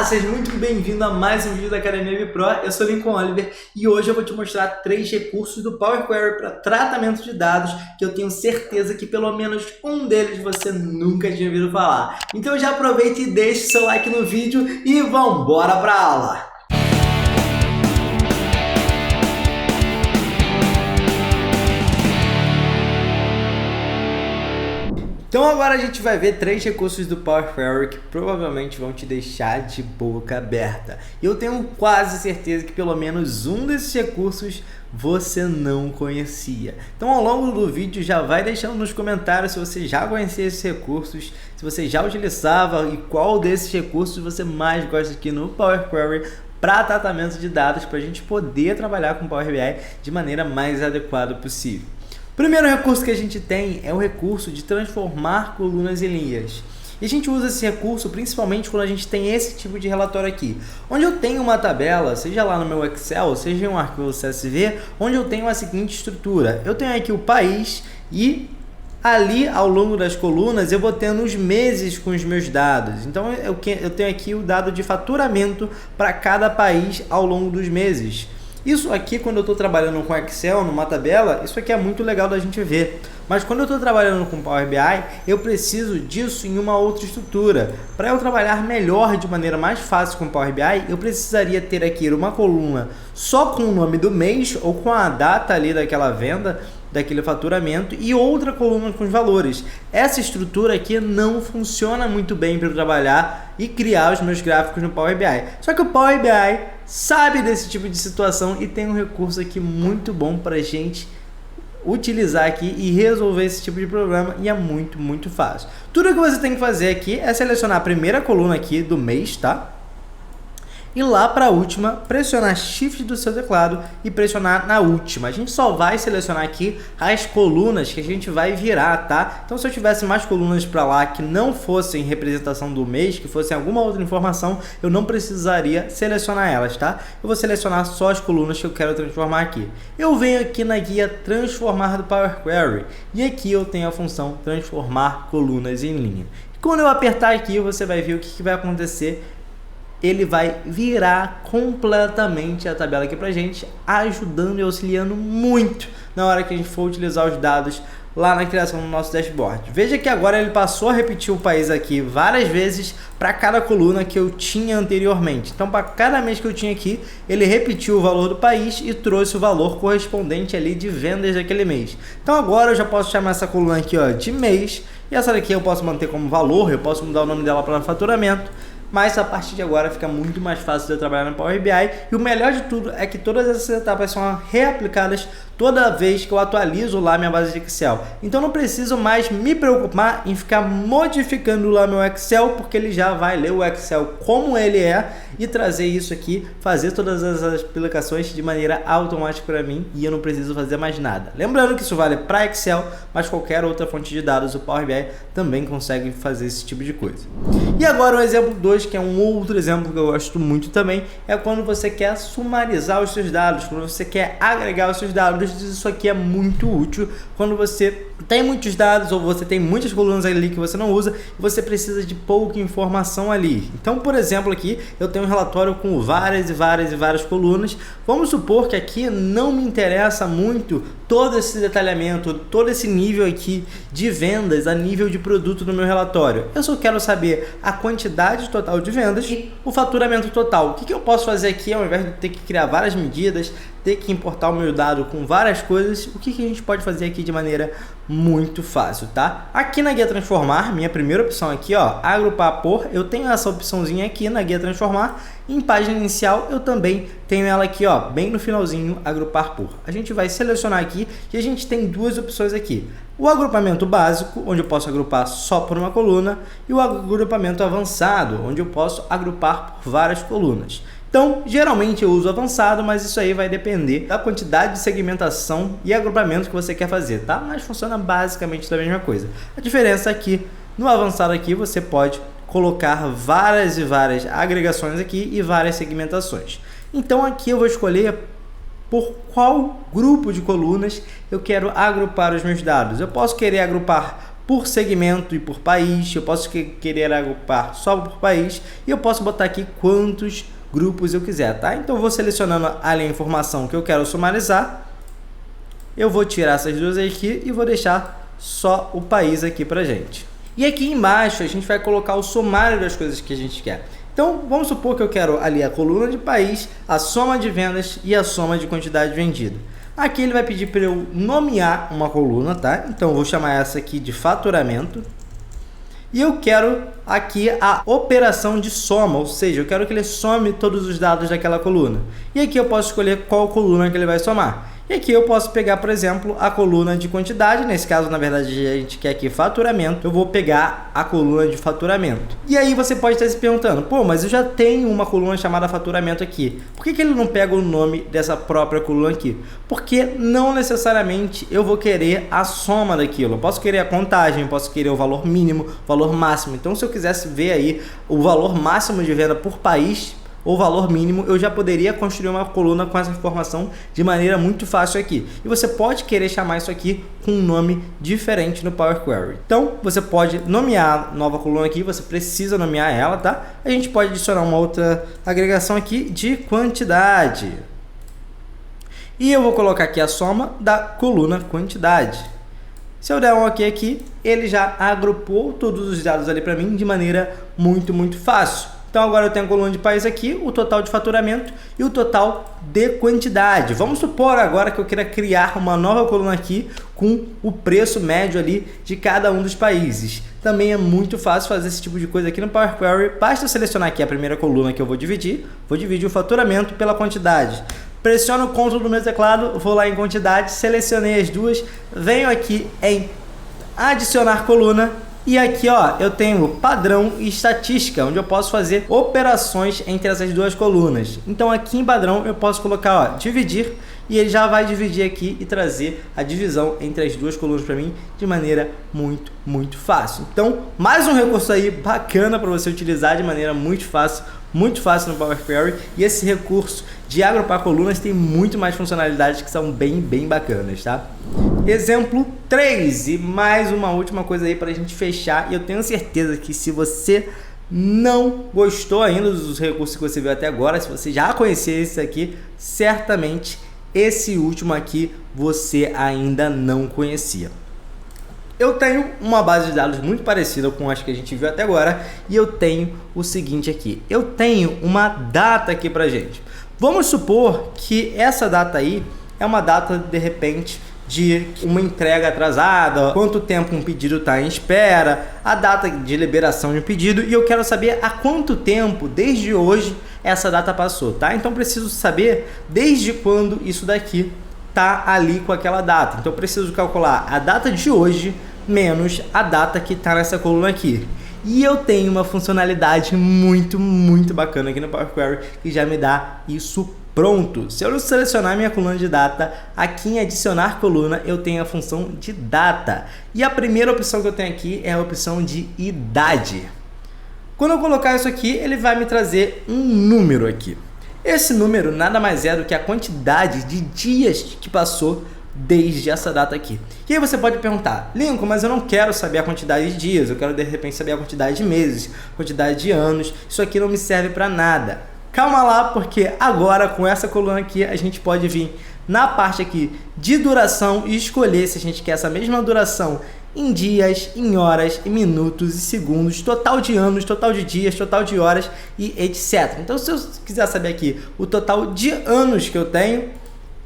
seja muito bem-vindo a mais um vídeo da Academia Pro. Eu sou Lincoln Oliver e hoje eu vou te mostrar 3 recursos do Power Query para tratamento de dados que eu tenho certeza que pelo menos um deles você nunca tinha ouvido falar. Então já aproveita e deixe seu like no vídeo e vamos embora para a aula! Então agora a gente vai ver 3 recursos do Power Query que provavelmente vão te deixar de boca aberta. E eu tenho quase certeza que pelo menos um desses recursos você não conhecia. Então ao longo do vídeo já vai deixando nos comentários se você já conhecia esses recursos, se você já utilizava e qual desses recursos você mais gosta aqui no Power Query para tratamento de dados, para a gente poder trabalhar com Power BI de maneira mais adequada possível. O primeiro recurso que a gente tem é o recurso de transformar colunas em linhas. E a gente usa esse recurso principalmente quando a gente tem esse tipo de relatório aqui, onde eu tenho uma tabela, seja lá no meu Excel, seja em um arquivo CSV, onde eu tenho a seguinte estrutura. Eu tenho aqui o país e ali ao longo das colunas eu vou tendo os meses com os meus dados. Então eu tenho aqui o dado de faturamento para cada país ao longo dos meses. Isso aqui, quando eu estou trabalhando com Excel, numa tabela, isso aqui é muito legal da gente ver. Mas quando eu estou trabalhando com Power BI, eu preciso disso em uma outra estrutura. Para eu trabalhar melhor, de maneira mais fácil com Power BI, eu precisaria ter aqui uma coluna só com o nome do mês ou com a data ali daquela venda, daquele faturamento, e outra coluna com os valores. Essa estrutura aqui não funciona muito bem para eu trabalhar e criar os meus gráficos no Power BI. Só que o Power BI sabe desse tipo de situação e tem um recurso aqui muito bom para a gente utilizar aqui e resolver esse tipo de problema, e é muito fácil. Tudo que você tem que fazer aqui é selecionar a primeira coluna aqui do mês, tá? E lá para a última, pressionar Shift do seu teclado e pressionar na última. A gente só vai selecionar aqui as colunas que a gente vai virar, tá? Então se eu tivesse mais colunas para lá que não fossem representação do mês, que fossem alguma outra informação, eu não precisaria selecionar elas, tá? Eu vou selecionar só as colunas que eu quero transformar aqui. Eu venho aqui na guia Transformar do Power Query e aqui eu tenho a função Transformar colunas em linha. Quando eu apertar aqui, você vai ver o que vai acontecer. Ele vai virar completamente a tabela aqui pra gente, ajudando e auxiliando muito na hora que a gente for utilizar os dados lá na criação do nosso dashboard. Veja que agora ele passou a repetir o país aqui várias vezes para cada coluna que eu tinha anteriormente. Então, para cada mês que eu tinha aqui, ele repetiu o valor do país e trouxe o valor correspondente ali de vendas daquele mês. Então, agora eu já posso chamar essa coluna aqui, ó, de mês, e essa daqui eu posso manter como valor, eu posso mudar o nome dela para faturamento. Mas a partir de agora fica muito mais fácil de eu trabalhar no Power BI, e o melhor de tudo é que todas essas etapas são reaplicadas toda vez que eu atualizo lá minha base de Excel. Então não preciso mais me preocupar em ficar modificando lá meu Excel, porque ele já vai ler o Excel como ele é e trazer isso aqui, fazer todas as aplicações de maneira automática para mim, e eu não preciso fazer mais nada. Lembrando que isso vale para Excel, mas qualquer outra fonte de dados, o Power BI também consegue fazer esse tipo de coisa. E agora o exemplo 2, que é um outro exemplo que eu gosto muito também, é quando você quer sumarizar os seus dados, quando você quer agregar os seus dados. Isso aqui é muito útil quando você tem muitos dados ou você tem muitas colunas ali que você não usa e você precisa de pouca informação ali. Então, por exemplo, aqui eu tenho um relatório com várias colunas. Vamos supor que aqui não me interessa muito todo esse detalhamento, todo esse nível aqui de vendas a nível de produto no meu relatório. Eu só quero saber a quantidade total de vendas e o faturamento total. O que eu posso fazer aqui, ao invés de ter que criar várias medidas, ter que importar o meu dado com várias coisas, o que a gente pode fazer aqui de maneira muito fácil, tá? Aqui na guia Transformar, minha primeira opção aqui, ó, agrupar por, eu tenho essa opçãozinha aqui na guia Transformar. Em página inicial eu também tenho ela aqui, ó, bem no finalzinho, agrupar por. A gente vai selecionar aqui e a gente tem duas opções aqui. O agrupamento básico, onde eu posso agrupar só por uma coluna, e o agrupamento avançado, onde eu posso agrupar por várias colunas. Então, geralmente eu uso avançado, mas isso aí vai depender da quantidade de segmentação e agrupamento que você quer fazer, tá? Mas funciona basicamente da mesma coisa. A diferença aqui, no avançado aqui, você pode colocar várias agregações aqui e várias segmentações. Então aqui eu vou escolher por qual grupo de colunas eu quero agrupar os meus dados. Eu posso querer agrupar por segmento e por país, eu posso querer agrupar só por país e eu posso botar aqui quantos grupos eu quiser, tá? Então eu vou selecionando ali a informação que eu quero sumarizar, eu vou tirar essas duas aqui e vou deixar só o país aqui pra gente. E aqui embaixo a gente vai colocar o sumário das coisas que a gente quer. Então vamos supor que eu quero ali a coluna de país, a soma de vendas e a soma de quantidade vendida. Aqui ele vai pedir para eu nomear uma coluna, tá? Então eu vou chamar essa aqui de faturamento. E eu quero aqui a operação de soma, ou seja, eu quero que ele some todos os dados daquela coluna. E aqui eu posso escolher qual coluna que ele vai somar. E aqui eu posso pegar, por exemplo, a coluna de quantidade. Nesse caso, na verdade, a gente quer aqui faturamento. Eu vou pegar a coluna de faturamento. E aí você pode estar se perguntando, pô, mas eu já tenho uma coluna chamada faturamento aqui. Por que ele não pega o nome dessa própria coluna aqui? Porque não necessariamente eu vou querer a soma daquilo. Eu posso querer a contagem, eu posso querer o valor mínimo, valor máximo. Então, se eu quisesse ver aí o valor máximo de venda por país, ou valor mínimo, eu já poderia construir uma coluna com essa informação de maneira muito fácil aqui. E você pode querer chamar isso aqui com um nome diferente no Power Query. Então, você pode nomear a nova coluna aqui, você precisa nomear ela, tá? A gente pode adicionar uma outra agregação aqui de quantidade. E eu vou colocar aqui a soma da coluna quantidade. Se eu der um OK aqui, ele já agrupou todos os dados ali para mim de maneira muito fácil. Então agora eu tenho a coluna de país aqui, o total de faturamento e o total de quantidade. Vamos supor agora que eu queira criar uma nova coluna aqui com o preço médio ali de cada um dos países. Também é muito fácil fazer esse tipo de coisa aqui no Power Query. Basta eu selecionar aqui a primeira coluna que eu vou dividir o faturamento pela quantidade. Pressiono o Ctrl do meu teclado, vou lá em quantidade, selecionei as duas, venho aqui em adicionar coluna. E aqui, ó, eu tenho padrão e estatística, onde eu posso fazer operações entre essas duas colunas. Então aqui em padrão eu posso colocar, ó, dividir, e ele já vai dividir aqui e trazer a divisão entre as duas colunas para mim de maneira muito fácil. Então, mais um recurso aí bacana para você utilizar de maneira muito fácil no Power Query. E esse recurso de agrupar colunas tem muito mais funcionalidades que são bem bacanas, tá? Exemplo 3, e mais uma última coisa aí para a gente fechar. E eu tenho certeza que se você não gostou ainda dos recursos que você viu até agora, se você já conhecia esse aqui, certamente esse último aqui você ainda não conhecia. Eu tenho uma base de dados muito parecida com as que a gente viu até agora, e eu tenho o seguinte aqui, eu tenho uma data aqui pra gente. Vamos supor que essa data aí é uma data, de repente, de uma entrega atrasada, quanto tempo um pedido está em espera, a data de liberação de um pedido, e eu quero saber há quanto tempo, desde hoje, essa data passou, tá? Então preciso saber desde quando isso daqui tá ali com aquela data. Então eu preciso calcular a data de hoje menos a data que está nessa coluna aqui. E eu tenho uma funcionalidade muito bacana aqui no Power Query que já me dá isso pronto. Se eu selecionar minha coluna de data, aqui em adicionar coluna eu tenho a função de data. E a primeira opção que eu tenho aqui é a opção de idade. Quando eu colocar isso aqui, ele vai me trazer um número aqui. Esse número nada mais é do que a quantidade de dias que passou desde essa data aqui. E aí você pode perguntar, Lincoln, mas eu não quero saber a quantidade de dias, eu quero de repente saber a quantidade de meses, quantidade de anos, isso aqui não me serve para nada. Calma lá, porque agora com essa coluna aqui a gente pode vir na parte aqui de duração e escolher se a gente quer essa mesma duração em dias, em horas, em minutos e segundos, total de anos, total de dias, total de horas e etc. Então se eu quiser saber aqui o total de anos que eu tenho,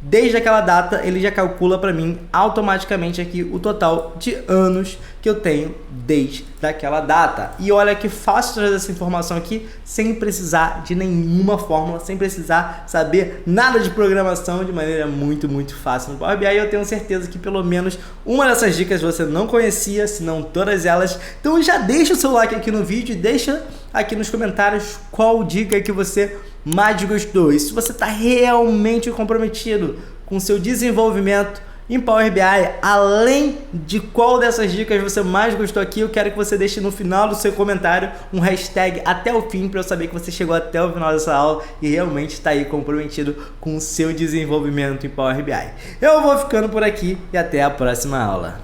desde aquela data, ele já calcula para mim automaticamente aqui o total de anos que eu tenho desde aquela data. E olha que fácil trazer essa informação aqui sem precisar de nenhuma fórmula, sem precisar saber nada de programação, de maneira muito fácil no Power BI. Eu tenho certeza que pelo menos uma dessas dicas você não conhecia, se não todas elas. Então já deixa o seu like aqui no vídeo e deixa aqui nos comentários qual dica que você mais gostou. E se você está realmente comprometido com o seu desenvolvimento em Power BI, além de qual dessas dicas você mais gostou aqui, eu quero que você deixe no final do seu comentário um hashtag até o fim, para eu saber que você chegou até o final dessa aula e realmente está aí comprometido com o seu desenvolvimento em Power BI. Eu vou ficando por aqui e até a próxima aula.